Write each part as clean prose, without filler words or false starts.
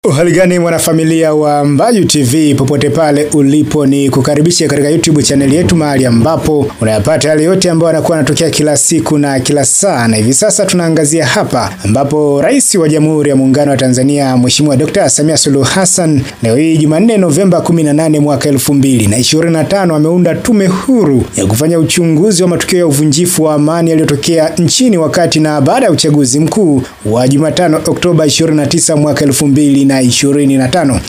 Uhaligani mwanafamilia wa Mbayu TV popote pale ulipo, ni kukaribisha katika YouTube channel yetu, mahali ambapo unayapata yale yote ambayo yanakuwa yanatokea kila siku na kila saa. Na hivi sasa tunaangazia hapa ambapo Rais wa Jamhuri ya Muungano wa Tanzania Mheshimiwa Dr. Samia Suluhu Hassan leo hii Jumanne Novemba 18 mwaka 2025 ameunda tume huru ya kufanya uchunguzi wa matukio ya uvunjifu wa amani yaliyotokea nchini wakati na baada ya uchaguzi mkuu wa Jumatano Oktoba 29 mwaka 2025,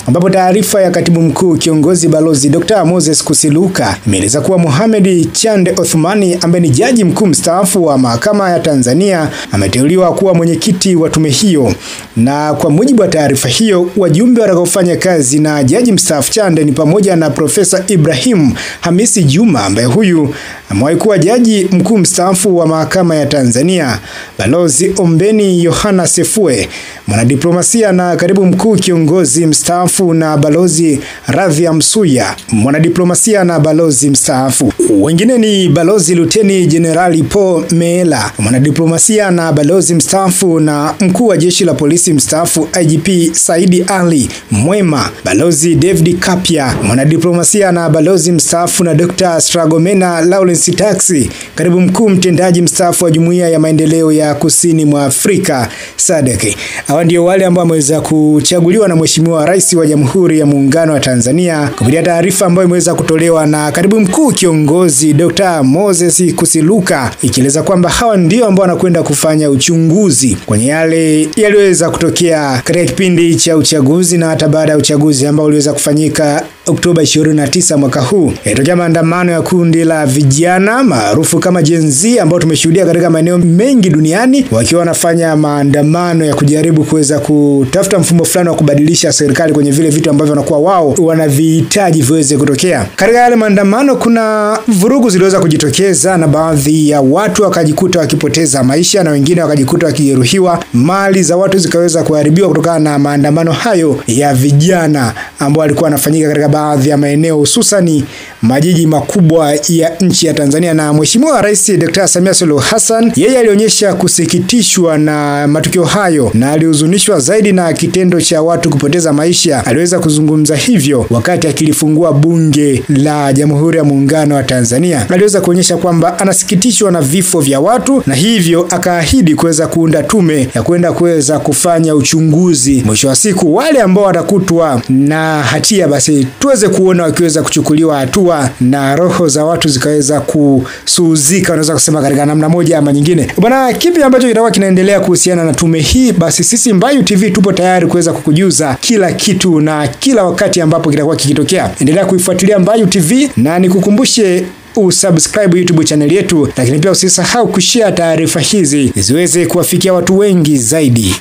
ambapo taarifa ya Katibu Mkuu Kiongozi Balozi Dr. Moses Kusiluka imeeleza kuwa Mohamed Chande Othmani ambaye ni jaji mkuu mstaafu wa Mahakama ya Tanzania ameteuliwa kuwa mwenyekiti wa tume hiyo. Na kwa mujibu wa taarifa hiyo, wajumbe watakaofanya kazi na jaji mstaafu Chande ni pamoja na Profesa Ibrahim Hamisi Juma ambaye huyu amewahi kuwa jaji mkuu mstaafu wa Mahakama ya Tanzania, Balozi Ombeni Yohana Sefue, mwanadiplomasia na katibu mkuu kiongozi mstaafu, na Balozi Radhia Msuya, mwanadiplomasia na balozi mstaafu. Wengine ni Balozi Luteni Jenerali Paul Meela, mwanadiplomasia na balozi mstaafu, na mkuu wa jeshi la polisi mstaafu IGP Saidi Ali Mwema, Balozi David Kapia, mwanadiplomasia na balozi mstaafu, na Dr. Stragomena Lawrence Taxi, katibu mkuu mtendaji mstaafu wa Jumuiya ya Maendeleo ya Kusini mwa Afrika SADC. Hawa ndio wale ambao wameweza kuchaguliwa na Mheshimiwa Rais wa Jamhuri ya Muungano wa Tanzania kupitia taarifa ambayo imeweza kutolewa na Katibu Mkuu Kiongozi Dr. Moses Kusiluka, ikieleza kwamba hawa ndio ambao wanakwenda kufanya uchunguzi kwenye yale yaliweza kutokea katika kipindi cha uchaguzi na hata baada ya uchaguzi ambao uliweza kufanyika Oktoba 29 mwaka huu. Ilitokea maandamano ya kundi la vijana maarufu kama Gen Z ambao tumeshuhudia katika maeneo mengi duniani wakiwa wanafanya maandamano ya kujaribu kuweza kutafuta mfumo fulani wa kubadilisha serikali kwenye vile vitu ambavyo wanakuwa wao wanavihitaji viweze kutokea. Katika yale maandamano kuna vurugu ziliweza kujitokeza na baadhi ya watu wakajikuta wakipoteza maisha na wengine wakajikuta wakijeruhiwa, mali za watu zikaweza kuharibiwa kutokana na maandamano hayo ya vijana ambao walikuwa wanafanyika katika baadhi ya maeneo hususani majiji makubwa ya nchi ya Tanzania. Na Mheshimiwa Rais Dr. Samia Suluhu Hassan yeye alionyesha kusikitishwa na matukio hayo na alihuzunishwa zaidi na kitendo cha watu kupoteza maisha. Aliweza kuzungumza hivyo wakati akilifungua bunge la Jamhuri ya Muungano wa Tanzania. Aliweza kuonyesha kwamba anasikitishwa na vifo vya watu na hivyo akaahidi kuweza kuunda tume ya kwenda kuweza kufanya uchunguzi. Mwisho wa siku wale ambao watakutwa na hatia basi tuweze kuona wakiweza kuchukuliwa hatua na roho za watu zikaweza kusuuzika, unaweza kusema katika namna moja ama nyingine. Bwana, kipi ambacho kitakuwa kinaendelea kuhusiana na tume hii? Basi sisi Mbayu TV tupo tayari kuweza kukujuza kila kitu na kila wakati ambapo kitakuwa kikitokea. Endelea kuifuatilia Mbayu TV na nikukumbushe usubscribe YouTube channel yetu, lakini pia usisahau kushare taarifa hizi ziweze kuwafikia watu wengi zaidi.